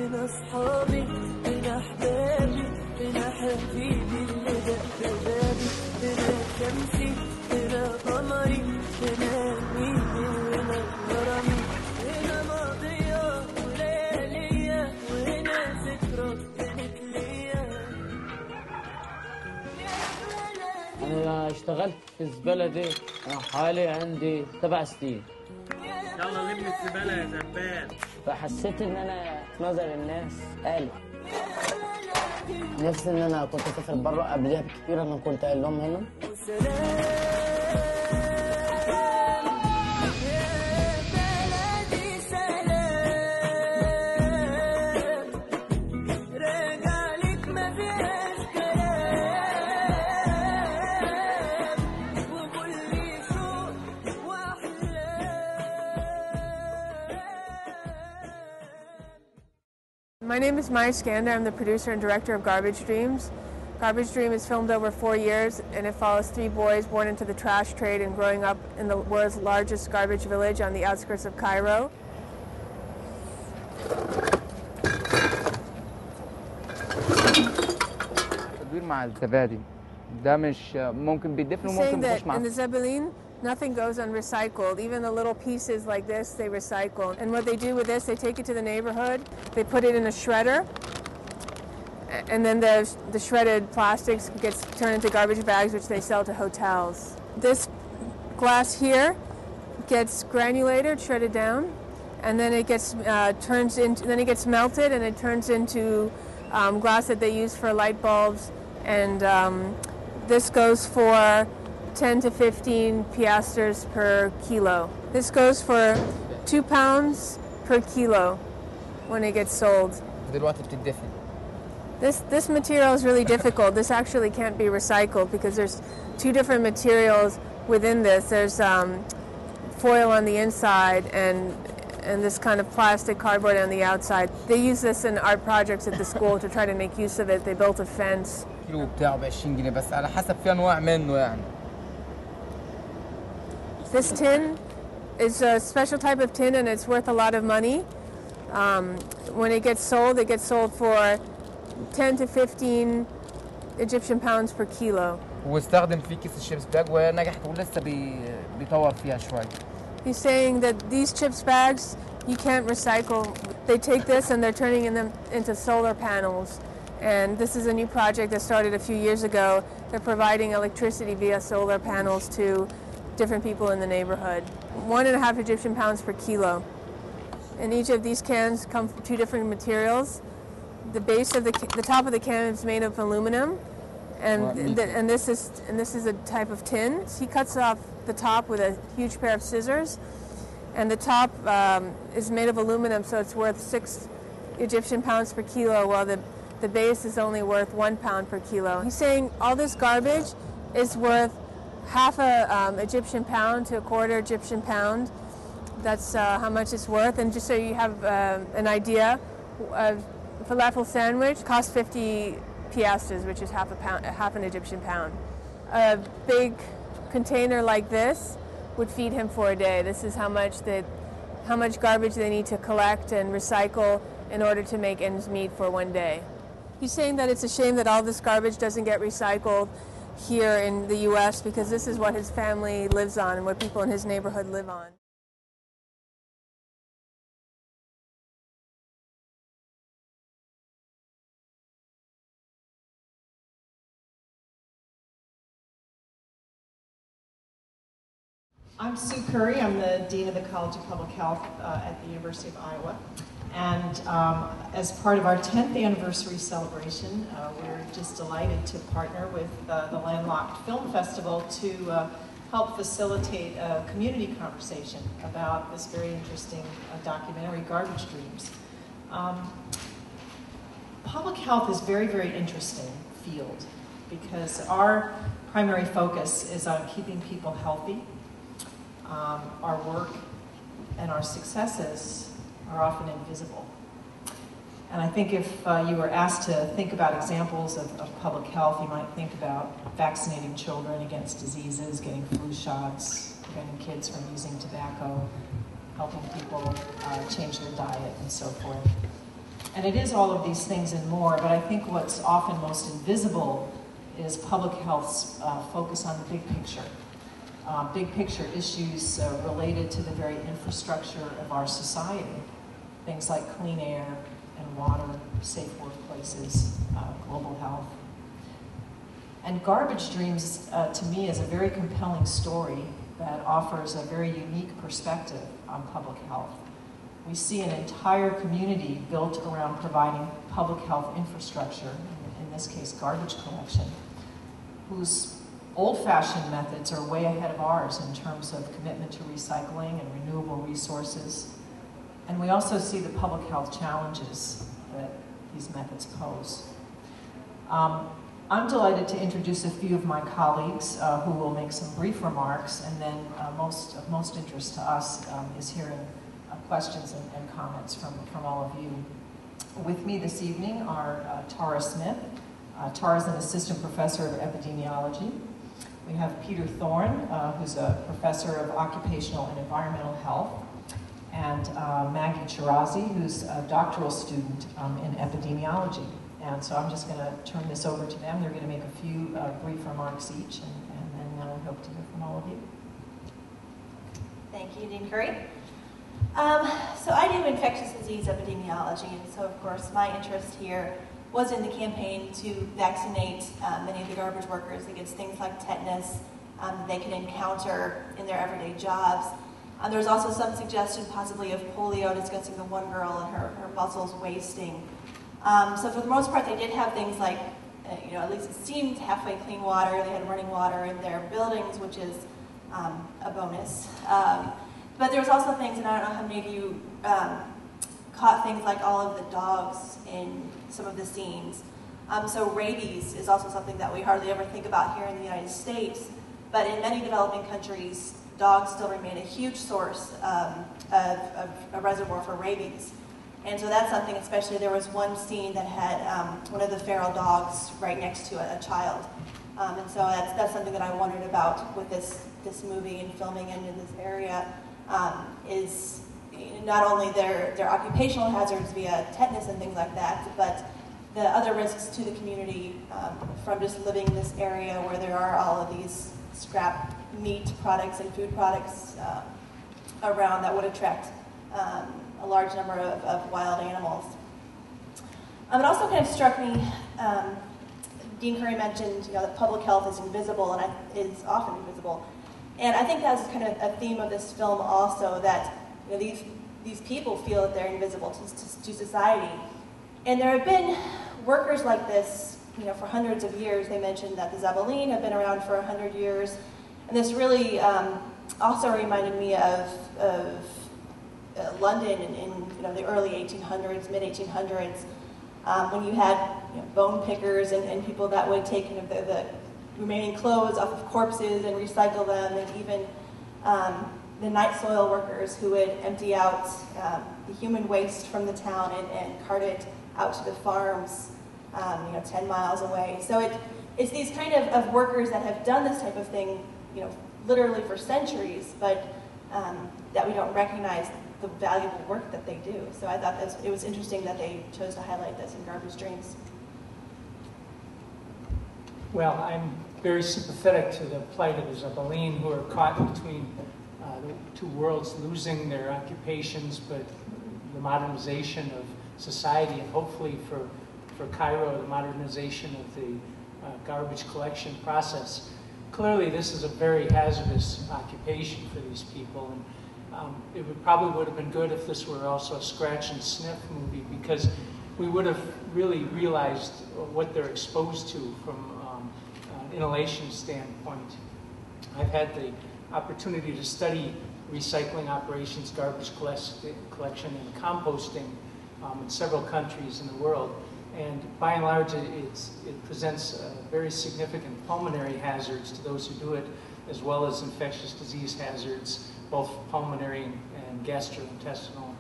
هنا أصحابي هنا أحبابي هنا حبيبي اللي دق بابي هنا شمسي هنا قمري هنا نيلي وهنا غرامي هنا ماضية وليالية وهنا ذكرى كانت ليا. أنا اشتغلت في الزبالة دي أنا حوالي عندي 7 سنين. يلا لم الزبالة يا زبال. فحسيت إن أنا في نظر الناس قالي نفسي إن أنا كنت أسافر بره قبلها بكتير. أنا كنت قايل لهم هنا My name is Maya Skander. I'm the producer and director of Garbage Dreams. Garbage Dream is filmed over 4 years, and it follows 3 boys born into the trash trade and growing up in the world's largest garbage village on the outskirts of Cairo. التدوير مع الزبادي ده مش ممكن بيدفن وممكن ما يخش مع in the Zebulin, nothing goes unrecycled. Even the little pieces like this, they recycle. And what they do with this, they take it to the neighborhood, they put it in a shredder, and then the shredded plastics gets turned into garbage bags, which they sell to hotels. This glass here gets granulated, shredded down, and then it gets then it gets melted, and it turns into glass that they use for light bulbs. And this goes for 10 to 15 piastres per kilo. This goes for 2 pounds per kilo when it gets sold. This material is really difficult. This actually can't be recycled because there's 2 different materials within this. There's foil on the inside and this kind of plastic cardboard on the outside. They use this in art projects at the school to try to make use of it. They built a fence. This tin is a special type of tin and it's worth a lot of money. When it gets sold for 10 to 15 Egyptian pounds per kilo. واستخدم فيه كيس الشيبس باج ونجحت ولسه بيطور فيها شويه. He's saying that these chips bags you can't recycle. They take this and they're turning them into solar panels. And this is a new project that started a few years ago. They're providing electricity via solar panels to different people in the neighborhood. 1.5 Egyptian pounds per kilo. And each of these cans come from 2 different materials. The base of the top of the can is made of aluminum, and this is a type of tin. So he cuts off the top with a huge pair of scissors, and the top is made of aluminum, so it's worth 6 Egyptian pounds per kilo, while the base is only worth 1 pound per kilo. He's saying all this garbage is worth half a Egyptian pound to a quarter Egyptian pound. That's how much it's worth. And just so you have an idea, a falafel sandwich costs 50 piastres, which is half an Egyptian pound. A big container like this would feed him for a day. This is how much garbage they need to collect and recycle in order to make ends meet for one day. He's saying that it's a shame that all this garbage doesn't get recycled here in the U.S. because this is what his family lives on and what people in his neighborhood live on. I'm Sue Curry. I'm the Dean of the College of Public Health at the University of Iowa. And as part of our 10th anniversary celebration, we're just delighted to partner with the Landlocked Film Festival to help facilitate a community conversation about this very interesting documentary, Garbage Dreams. Public health is a very, very interesting field because our primary focus is on keeping people healthy. Our work and our successes are often invisible. And I think if you were asked to think about examples of public health, you might think about vaccinating children against diseases, getting flu shots, preventing kids from using tobacco, helping people change their diet, and so forth. And it is all of these things and more, but I think what's often most invisible is public health's focus on the big picture. Big picture issues related to the very infrastructure of our society. Things like clean air and water, safe workplaces, global health. And Garbage Dreams, to me, is a very compelling story that offers a very unique perspective on public health. We see an entire community built around providing public health infrastructure, in this case garbage collection, whose old-fashioned methods are way ahead of ours in terms of commitment to recycling and renewable resources. And we also see the public health challenges that these methods pose. I'm delighted to introduce a few of my colleagues who will make some brief remarks, and then of most interest to us is hearing questions and comments from all of you. With me this evening are Tara Smith. Tara is an assistant professor of epidemiology. We have Peter Thorne, who's a professor of occupational and environmental health, and Maggie Chorazy, who's a doctoral student in epidemiology. And so I'm just going to turn this over to them. They're going to make a few brief remarks each, and then I hope to hear from all of you. Thank you, Dean Curry. So I do infectious disease epidemiology, and so of course my interest here was in the campaign to vaccinate many of the garbage workers against things like tetanus that they can encounter in their everyday jobs. There was also some suggestion possibly of polio, discussing the one girl and her muscles wasting. So for the most part, they did have things like, at least it seemed halfway clean water. They had running water in their buildings, which is a bonus. But there was also things, and I don't know how many of you caught things like all of the dogs in some of the scenes. So rabies is also something that we hardly ever think about here in the United States, but in many developing countries, dogs still remain a huge source of a reservoir for rabies. And so that's something, especially there was one scene that had one of the feral dogs right next to a child. And so that's something that I wondered about with this movie and filming in this area, is not only their occupational hazards via tetanus and things like that, but the other risks to the community from just living in this area where there are all of these scrap meat products and food products around that would attract a large number of wild animals. It also kind of struck me, Dean Curry mentioned that public health is invisible and is often invisible. And I think that's kind of a theme of this film also, that these people feel that they're invisible to society. And there have been workers like this for hundreds of years. They mentioned that the Zeppelin have been around for 100 years. And this really also reminded me of London in the early 1800s, mid-1800s, when you had bone pickers and people that would take the remaining clothes off of corpses and recycle them, and even the night soil workers who would empty out the human waste from the town and cart it out to the farms 10 miles away. So it's these kind of workers that have done this type of thing literally for centuries, but that we don't recognize the valuable work that they do. So I thought it was interesting that they chose to highlight this in Garbage Dreams. Well, I'm very sympathetic to the plight of the Zeppelin, who are caught between the two worlds, losing their occupations, but the modernization of society, and hopefully for Cairo, the modernization of the garbage collection process. Clearly, this is a very hazardous occupation for these people, and it probably would have been good if this were also a scratch and sniff movie, because we would have really realized what they're exposed to from an inhalation standpoint. I've had the opportunity to study recycling operations, garbage collection, and composting in several countries in the world. And by and large, it presents very significant pulmonary hazards to those who do it, as well as infectious disease hazards. Both pulmonary and gastrointestinal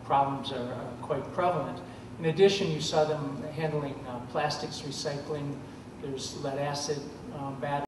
problems are quite prevalent. In addition, you saw them handling plastics recycling. There's lead acid batteries.